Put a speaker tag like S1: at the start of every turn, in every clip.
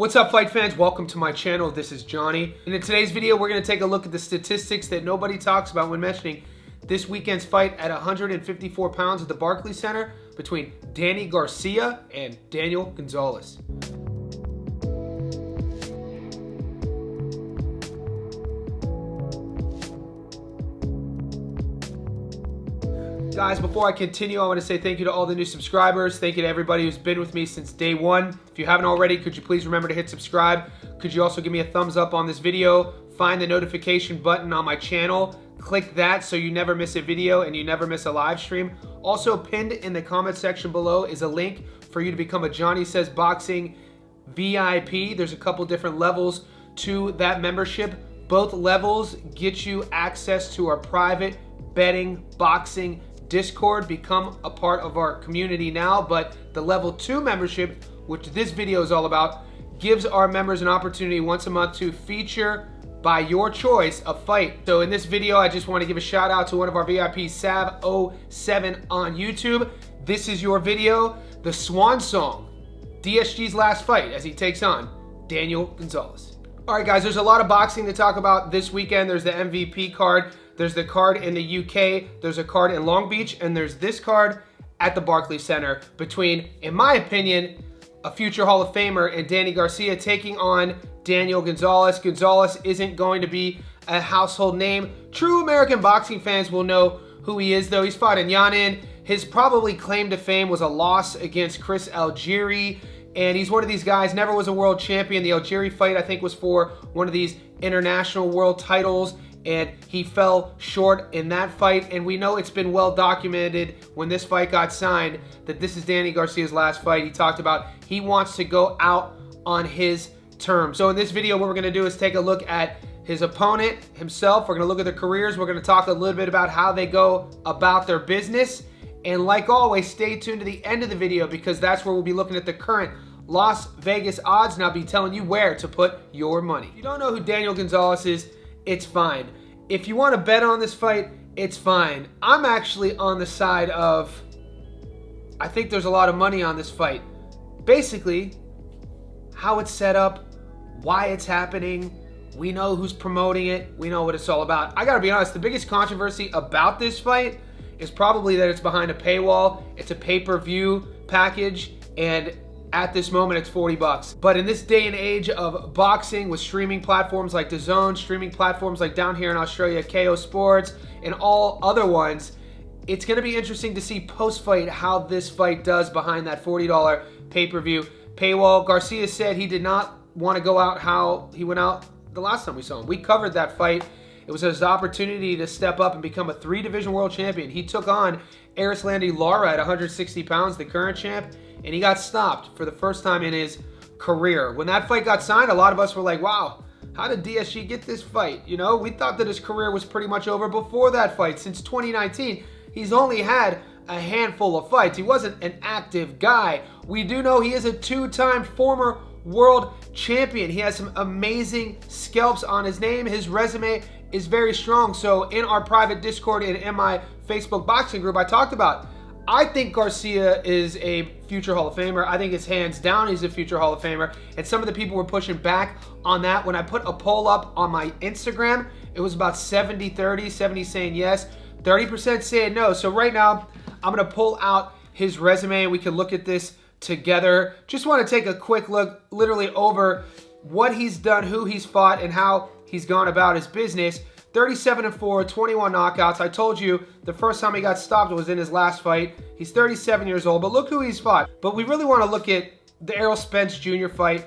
S1: What's up, fight fans? Welcome to my channel. This is Johnny. And in today's video, we're going to take a look at the statistics that nobody talks about when mentioning this weekend's fight at 154 pounds at the Barclays Center between Danny Garcia and Daniel Gonzalez. Guys, before I continue, I want to say thank you to all the new subscribers. Thank you to everybody who's been with me since day one. If you haven't already, could you please remember to hit subscribe? Could you also give me a thumbs up on this video? Find the notification button on my channel. Click that so you never miss a video and you never miss a live stream. Also, pinned in the comment section below is a link for you to become a Johnny Says Boxing VIP. There's a couple different levels to that membership. Both levels get you access to our private betting boxing Discord. Become a part of our community now. But the level 2 membership, which this video is all about, gives our members an opportunity once a month to feature by your choice a fight. So in this video, I just want to give a shout out to one of our VIPs, Sav07 on YouTube. This is your video, the swan song, DSG's last fight as he takes on Daniel Gonzalez. All right, guys, there's a lot of boxing to talk about this weekend. There's the MVP card. There's the card in the UK, there's a card in Long Beach, and there's this card at the Barclays Center between, in my opinion, a future Hall of Famer and Danny Garcia taking on Daniel Gonzalez. Gonzalez isn't going to be a household name. True American boxing fans will know who he is, though. He's fought in Yanin. His probably claim to fame was a loss against Chris Algieri, and he's one of these guys, never was a world champion. The Algieri fight, I think, was for one of these international world titles, and he fell short in that fight. And we know it's been well documented when this fight got signed that this is Danny Garcia's last fight. He talked about he wants to go out on his terms. So in this video, what we're going to do is take a look at his opponent himself. We're going to look at their careers. We're going to talk a little bit about how they go about their business. And like always, stay tuned to the end of the video because that's where we'll be looking at the current Las Vegas odds, and I'll be telling you where to put your money. If you don't know who Daniel Gonzalez is, it's fine. If you want to bet on this fight, it's fine. I'm actually on the side of, I think there's a lot of money on this fight. Basically, how it's set up, why it's happening, we know who's promoting it, we know what it's all about. I gotta be honest, the biggest controversy about this fight is probably that it's behind a paywall, it's a pay-per-view package, and at this moment, it's 40 bucks. But in this day and age of boxing with streaming platforms like DAZN, streaming platforms like down here in Australia, KO Sports, and all other ones, it's gonna be interesting to see post-fight how this fight does behind that $40 pay-per-view paywall. Garcia said he did not want to go out how he went out the last time we saw him. We covered that fight. It was his opportunity to step up and become a 3-division world champion. He took on Erislandy Lara at 160 pounds, the current champ, and he got stopped for the first time in his career. When that fight got signed, a lot of us were like, wow, how did DSG get this fight? You know, we thought that his career was pretty much over before that fight. Since 2019, he's only had a handful of fights. He wasn't an active guy. We do know he is a 2-time former world champion. He has some amazing scalps on his name. His resume is very strong. So in our private Discord and in my Facebook boxing group, I talked about, I think Garcia is a future Hall of Famer. I think it's hands down he's a future Hall of Famer. And some of the people were pushing back on that. When I put a poll up on my Instagram, it was about 70-30, 70 saying yes, 30% saying no. So right now, I'm gonna pull out his resume and we can look at this together. Just wanna take a quick look literally over what he's done, who he's fought, and how he's gone about his business. 37-4, 21 knockouts. I told you the first time he got stopped was in his last fight. He's 37 years old, but look who he's fought. But we really want to look at the Errol Spence Jr. fight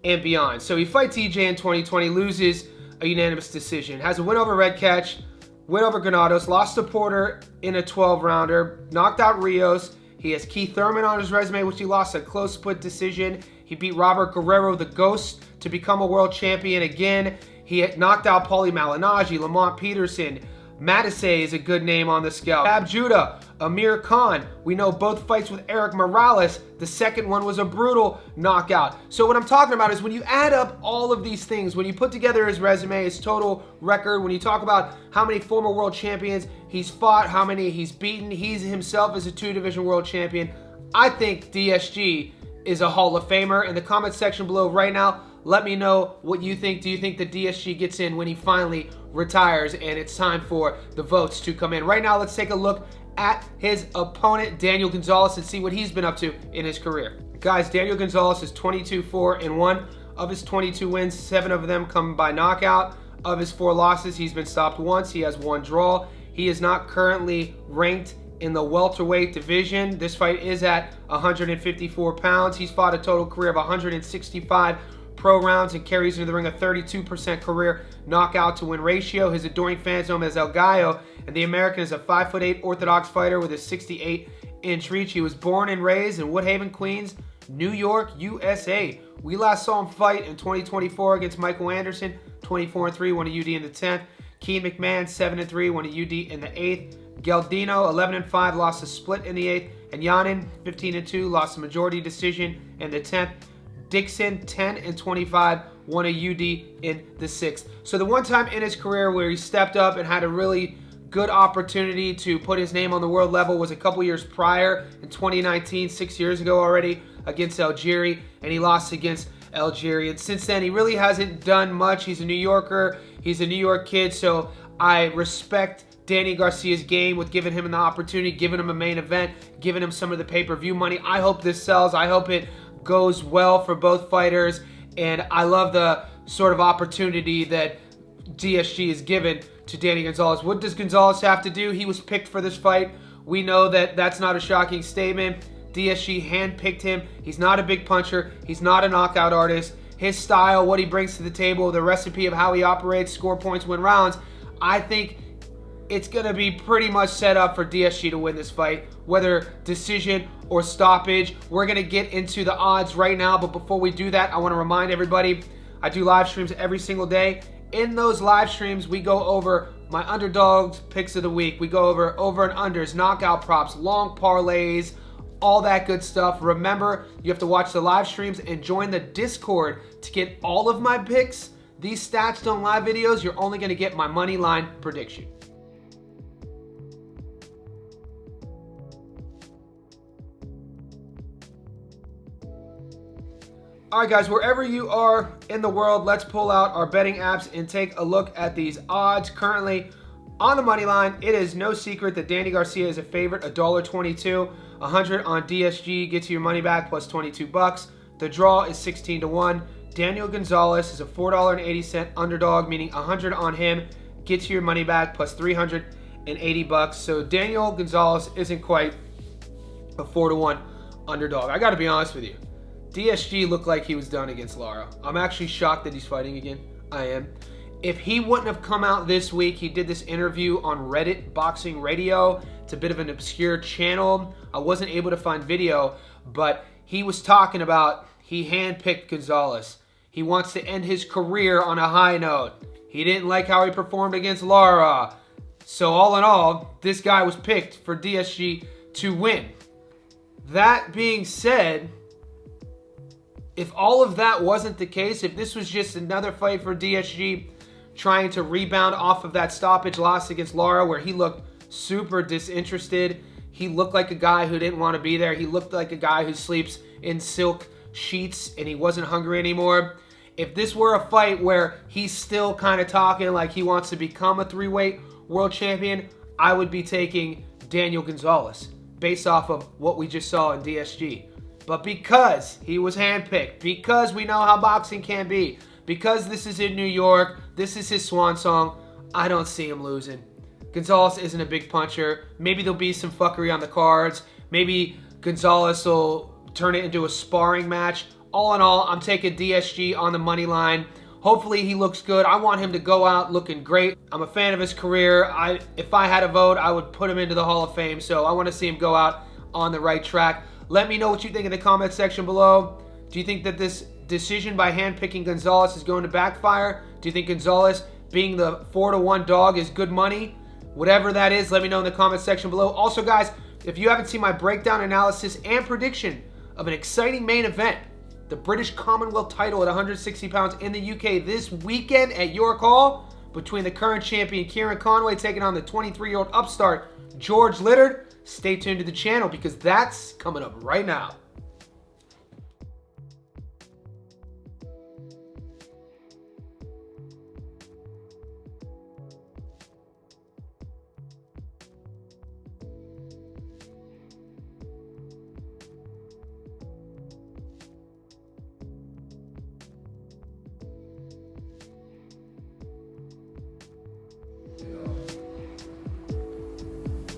S1: and beyond. So he fights EJ in 2020, loses a unanimous decision. Has a win over Red Catch, win over Granados, lost to Porter in a 12-rounder, knocked out Rios. He has Keith Thurman on his resume, which he lost a close split decision. He beat Robert Guerrero, the Ghost, to become a world champion again. He had knocked out Paulie Malignaggi, Lamont Peterson. Matisse is a good name on the scale. Fab Judah, Amir Khan. We know both fights with Eric Morales. The second one was a brutal knockout. So what I'm talking about is when you add up all of these things, when you put together his resume, his total record, when you talk about how many former world champions he's fought, how many he's beaten, he himself is a 2-division world champion. I think DSG is a Hall of Famer. In the comment section below right now, let me know what you think. Do you think the DSG gets in when he finally retires and it's time for the votes to come in? Right now, let's take a look at his opponent, Daniel Gonzalez, and see what he's been up to in his career. Guys, Daniel Gonzalez is 22-4-1. Of his 22 wins, 7 of them come by knockout. Of his 4 losses, he's been stopped once. He has 1 draw. He is not currently ranked in the welterweight division. This fight is at 154 pounds. He's fought a total career of 165 pro rounds and carries into the ring a 32% career knockout to win ratio. His adoring fans know him as El Gallo, and the American is a 5'8" orthodox fighter with a 68-inch reach. He was born and raised in Woodhaven, Queens, New York, USA. We last saw him fight in 2024 against Michael Anderson, 24-3, won a UD in the 10th. Keen McMahon, 7-3, won a UD in the 8th. Galdino, 11-5, lost a split in the 8th. And Yanin, 15-2, lost a majority decision in the 10th. Dixon, 10-25, won a UD in the 6th. So the one time in his career where he stepped up and had a really good opportunity to put his name on the world level was a couple years prior in 2019, 6 years ago already, against Algieri, and he lost against Algieri. And since then, he really hasn't done much. He's a New Yorker. He's a New York kid, so I respect Danny Garcia's game with giving him an opportunity, giving him a main event, giving him some of the pay-per-view money. I hope this sells. I hope it goes well for both fighters, and I love the sort of opportunity that DSG is given to Danny Gonzalez. What does Gonzalez have to do? He was picked for this fight. We know that that's not a shocking statement. DSG handpicked him. He's not a big puncher. He's not a knockout artist. His style, what he brings to the table, the recipe of how he operates, score points, win rounds, I think it's going to be pretty much set up for DSG to win this fight, whether decision or stoppage. We're going to get into the odds right now, but before we do that, I want to remind everybody, I do live streams every single day. In those live streams, we go over my underdogs picks of the week. We go over and unders, knockout props, long parlays, all that good stuff. Remember, you have to watch the live streams and join the Discord to get all of my picks. These stats don't live videos, you're only going to get my money line prediction. Alright guys, wherever you are in the world, let's pull out our betting apps and take a look at these odds. Currently, on the money line, it is no secret that Danny Garcia is a favorite, $1.22. 100 on DSG gets you your money back plus 22 bucks. The draw is 16-1. Daniel Gonzalez is a $4.80 underdog, meaning 100 on him gets you your money back plus 380 bucks. So Daniel Gonzalez isn't quite a 4-1 underdog. I got to be honest with you. DSG looked like he was done against Lara. I'm actually shocked that he's fighting again. I am. If he wouldn't have come out this week, he did this interview on Reddit Boxing Radio. It's a bit of an obscure channel. I wasn't able to find video, but he was talking about he handpicked Gonzalez. He wants to end his career on a high note. He didn't like how he performed against Lara. So all in all, this guy was picked for DSG to win. That being said, if all of that wasn't the case, if this was just another fight for DSG trying to rebound off of that stoppage loss against Lara where he looked super disinterested, he looked like a guy who didn't want to be there, he looked like a guy who sleeps in silk sheets and he wasn't hungry anymore. If this were a fight where he's still kind of talking like he wants to become a 3-weight world champion, I would be taking Daniel Gonzalez based off of what we just saw in DSG. But because he was handpicked, because we know how boxing can be, because this is in New York, this is his swan song, I don't see him losing. Gonzalez isn't a big puncher. Maybe there'll be some fuckery on the cards. Maybe Gonzalez will turn it into a sparring match. All in all, I'm taking DSG on the money line. Hopefully he looks good. I want him to go out looking great. I'm a fan of his career. If I had a vote, I would put him into the Hall of Fame. So I want to see him go out on the right track. Let me know what you think in the comment section below. Do you think that this decision by handpicking Gonzalez is going to backfire? Do you think Gonzalez being the 4-1 dog is good money? Whatever that is, let me know in the comment section below. Also, guys, if you haven't seen my breakdown, analysis, and prediction of an exciting main event, the British Commonwealth title at 160 pounds in the UK this weekend at your call between the current champion Kieron Conway taking on the 23-year-old upstart George Liddard, stay tuned to the channel because that's coming up right now.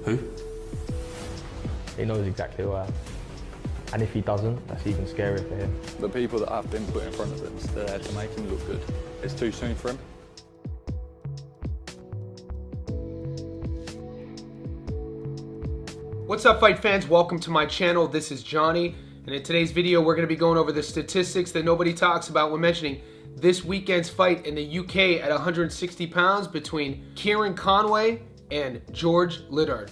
S2: Who?
S3: He knows exactly who I am. And if he doesn't, that's even scarier for him.
S4: The people that have been put in front of him, they're there to make him look good. It's too soon for him.
S1: What's up, fight fans? Welcome to my channel. This is Johnny, and in today's video we're going to be going over the statistics that nobody talks about when mentioning this weekend's fight in the UK at 160 pounds between Kieron Conway and George Liddard.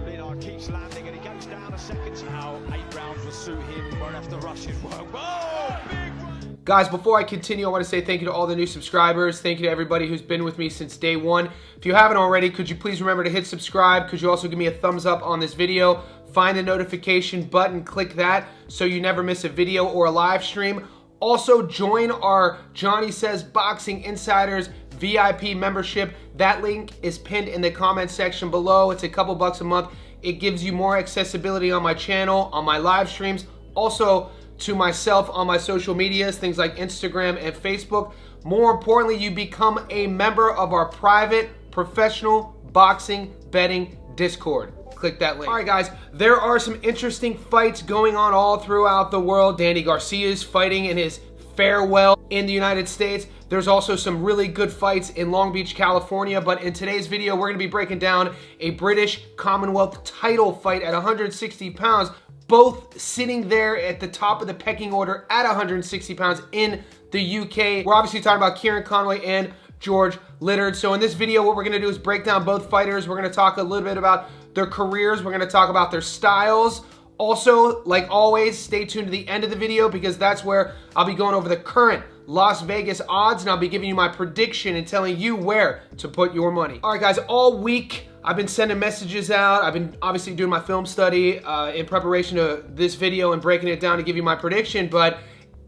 S5: Liddard keeps landing and he goes down a second. How 8 rounds will suit him. He won't have to rush his work. Oh, big run.
S1: Guys, before I continue, I want to say thank you to all the new subscribers. Thank you to everybody who's been with me since day one. If you haven't already, could you please remember to hit subscribe? Could you also give me a thumbs up on this video? Find the notification button, click that so you never miss a video or a live stream. Also, join our Johnny Says Boxing Insiders VIP membership. That link is pinned in the comment section below. It's a couple bucks a month. It gives you more accessibility on my channel, on my live streams, also to myself on my social medias, things like Instagram and Facebook. More importantly, you become a member of our private professional boxing betting Discord. Click that link. All right, guys, there are some interesting fights going on all throughout the world. Danny Garcia is fighting in his farewell in the United States. There's also some really good fights in Long Beach, California. But in today's video, we're going to be breaking down a British Commonwealth title fight at 160 pounds, both sitting there at the top of the pecking order at 160 pounds in the UK. We're obviously talking about Kieron Conway and George Liddard. So in this video, what we're going to do is break down both fighters. We're going to talk a little bit about their careers. We're going to talk about their styles. Also, like always, stay tuned to the end of the video because that's where I'll be going over the current Las Vegas odds, and I'll be giving you my prediction and telling you where to put your money. All right, guys, all week I've been sending messages out. I've been obviously doing my film study in preparation to this video and breaking it down to give you my prediction, but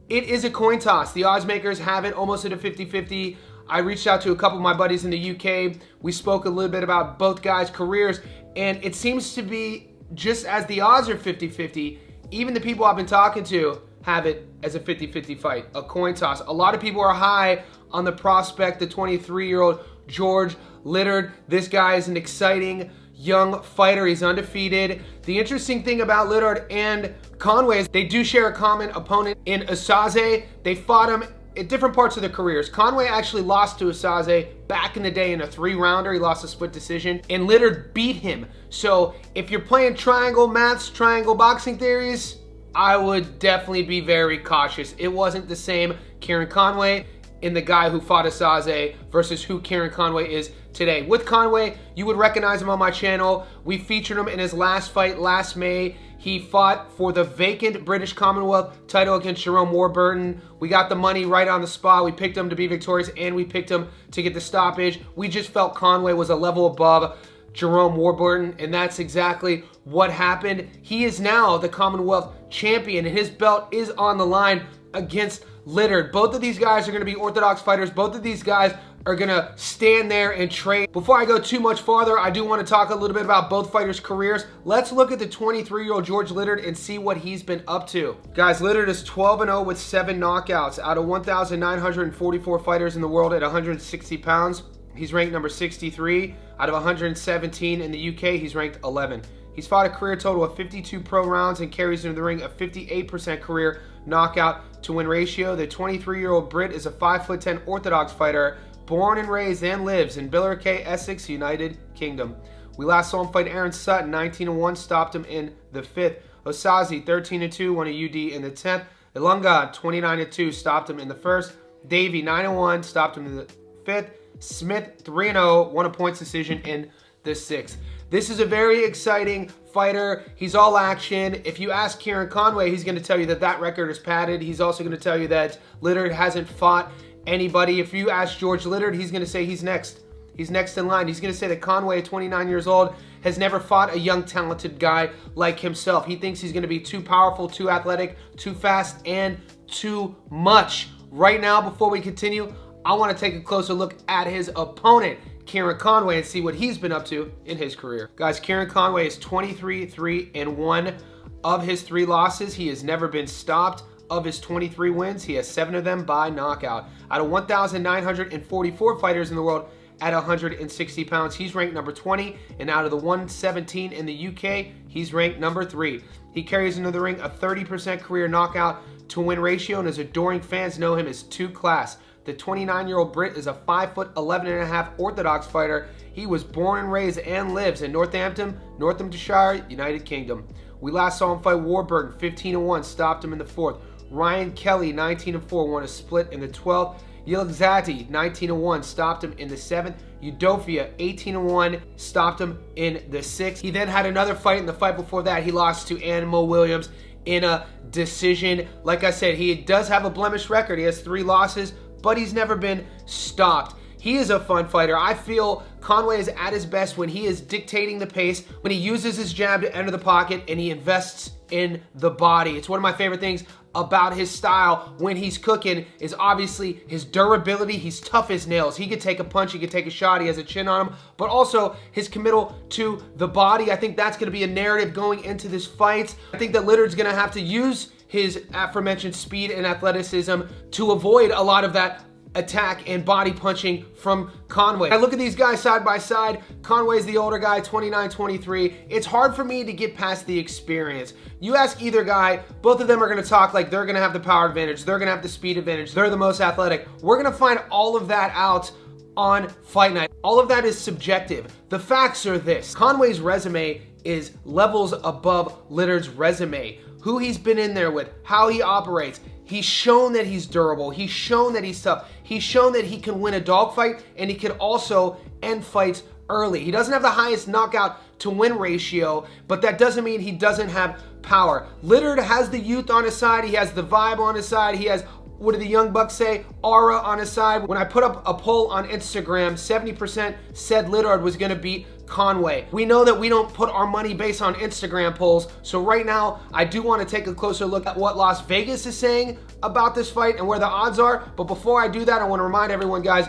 S1: it is a coin toss. The odds makers have it almost at a 50-50. I reached out to a couple of my buddies in the UK. We spoke a little bit about both guys' careers, and it seems to be just as the odds are 50-50, even the people I've been talking to have it as a 50-50 fight, a coin toss. A lot of people are high on the prospect, the 23-year-old George Liddard. This guy is an exciting young fighter. He's undefeated. The interesting thing about Liddard and Conway is they do share a common opponent in Asaze. They fought him at different parts of their careers. Conway actually lost to Asaze back in the day in a 3-rounder. He lost a split decision, and Liddard beat him. So if you're playing triangle maths, triangle boxing theories, I would definitely be very cautious. It wasn't the same Kieron Conway in the guy who fought Asaze versus who Kieron Conway is today. With Conway, you would recognize him on my channel. We featured him in his last fight last May. He fought for the vacant British Commonwealth title against Jerome Warburton. We got the money right on the spot. We picked him to be victorious, and we picked him to get the stoppage. We just felt Conway was a level above Jerome Warburton, and that's exactly what happened. He is now the Commonwealth champion, and his belt is on the line against Liddard. Both of these guys are going to be orthodox fighters. Both of these guys are going to stand there and trade. Before I go too much farther, I do want to talk a little bit about both fighters' careers. Let's look at the 23-year-old George Liddard and see what he's been up to. Guys, Liddard is 12-0 with 7 knockouts out of 1,944 fighters in the world at 160 pounds. He's ranked number 63. Out of 117 in the UK, he's ranked 11. He's fought a career total of 52 pro rounds and carries into the ring a 58% career knockout to win ratio. The 23-year-old Brit is a 5'10" orthodox fighter, born and raised and lives in Billericay, Essex, United Kingdom. We last saw him fight Aaron Sutton, 19-1, stopped him in the 5th. Osaze, 13-2, won a UD in the 10th. Ilunga, 29-2, stopped him in the 1st. Davey, 9-1, stopped him in the 5th. Smith, 3-0, won a points decision in the 6th. This is a very exciting fighter. He's all action. If you ask Kieron Conway, he's going to tell you that that record is padded. He's also going to tell you that Liddard hasn't fought anybody. If you ask George Liddard, he's going to say he's next. He's next in line. He's going to say that Conway, at 29 years old, has never fought a young, talented guy like himself. He thinks he's going to be too powerful, too athletic, too fast, and too much. Right now, before we continue, I want to take a closer look at his opponent, Kieron Conway, and see what he's been up to in his career. Guys, Kieron Conway is 23-3-1. Of his 3 losses, he has never been stopped. of his 23 wins, he has 7 of them by knockout. Out of 1,944 fighters in the world at 160 pounds, he's ranked number 20, and out of the 117 in the UK, he's ranked number 3. He carries into the ring a 30% career knockout to win ratio, and his adoring fans know him as 2 Class. The 29-year-old Brit is a 5'11.5" orthodox fighter. He was born and raised and lives in Northamptonshire, United Kingdom. We last saw him fight Warburton, 15-1, stopped him in the 4th. Ryan Kelly, 19-4, won a split in the 12th. Yilgazati, 19-1, stopped him in the 7th. Udofia, 18-1, stopped him in the 6th. He then had another fight. In the fight before that, he lost to Animal Williams in a decision. Like I said, he does have a blemished record. He has 3 losses, but he's never been stopped. He is a fun fighter. I feel Conway is at his best when he is dictating the pace, when he uses his jab to enter the pocket, and he invests in the body. It's one of my favorite things about his style when he's cooking is obviously his durability. He's tough as nails. He could take a punch, he could take a shot, he has a chin on him, but also his committal to the body. I think that's going to be a narrative going into this fight. I think that Liddard's going to have to use his aforementioned speed and athleticism to avoid a lot of that attack and body punching from Conway. I look at these guys side by side. Conway's the older guy, 29-23. It's hard for me to get past the experience. You ask either guy, both of them are going to talk like they're going to have the power advantage, they're going to have the speed advantage, they're the most athletic. We're going to find all of that out on fight night. All of that is subjective. The facts are this: Conway's resume is levels above Liddard's resume. Who he's been in there with, how he operates. He's shown that he's durable. He's shown that he's tough. He's shown that he can win a dogfight, and he can also end fights early. He doesn't have the highest knockout to win ratio, but that doesn't mean he doesn't have power. Liddard has the youth on his side. He has the vibe on his side. He has, what do the young bucks say, aura on his side. When I put up a poll on Instagram, 70% said Liddard was going to beat Conway. We know that we don't put our money based on Instagram polls, so right now I do want to take a closer look at what Las Vegas is saying about this fight and where the odds are. But before I do that, I want to remind everyone, guys,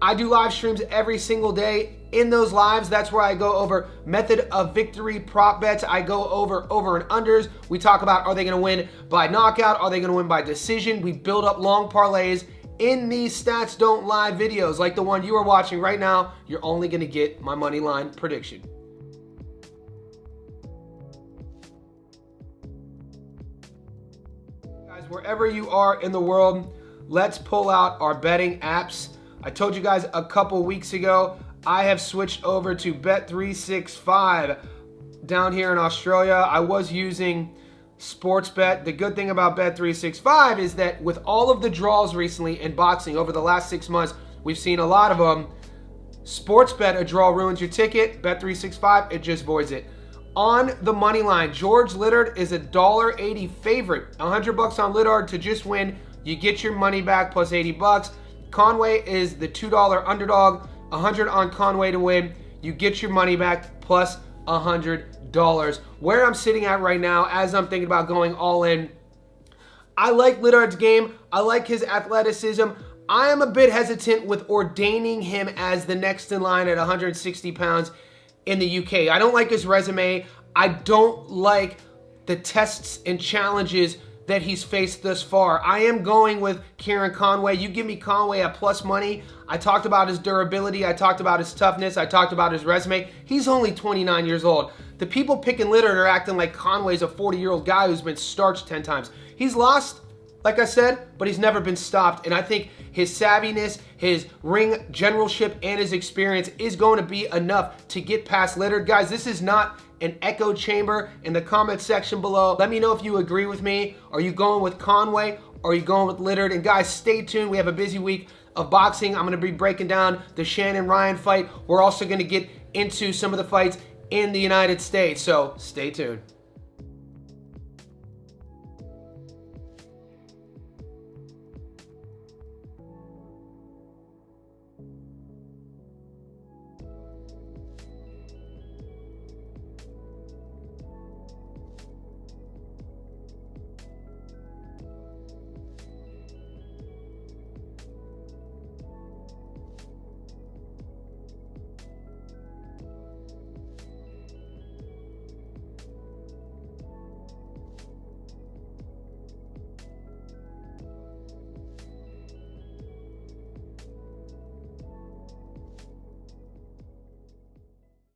S1: I do live streams every single day. In those lives, that's where I go over method of victory prop bets. I go over and unders. We talk about, are they going to win by knockout? Are they going to win by decision? We build up long parlays in these Stats Don't Lie videos, like the one you are watching right now. You're only going to get my money line prediction. Guys, wherever you are in the world, let's pull out our betting apps. I told you guys a couple weeks ago, I have switched over to Bet365 down here in Australia. I was using Sportsbet. The good thing about Bet365 is that with all of the draws recently in boxing over the last 6 months, we've seen a lot of them. Sportsbet, a draw ruins your ticket. Bet365, it just voids it. On the money line, George Liddard is a $1.80 favorite. $100 on Liddard to just win. You get your money back plus $80. Conway is the $2 underdog. 100 on Conway to win. You get your money back plus $100. Where I'm sitting at right now, as I'm thinking about going all in, I like Liddard's game. I like his athleticism. I am a bit hesitant with ordaining him as the next in line at 160 pounds in the UK. I don't like his resume. I don't like the tests and challenges that he's faced thus far. I am going with Kieron Conway. You give me Conway at plus money. I talked about his durability. I talked about his toughness. I talked about his resume. He's only 29 years old. The people picking Liddard are acting like Conway's a 40-year-old guy who's been starched 10 times. He's lost, like I said, but he's never been stopped. And I think his savviness, his ring generalship, and his experience is going to be enough to get past Liddard. Guys, this is not an echo chamber. In the comment section below, let me know if you agree with me. Are you going with Conway or are you going with Liddard? And guys, stay tuned. We have a busy week of boxing. I'm going to be breaking down the Shannon Ryan fight. We're also going to get into some of the fights in the United States, so stay tuned.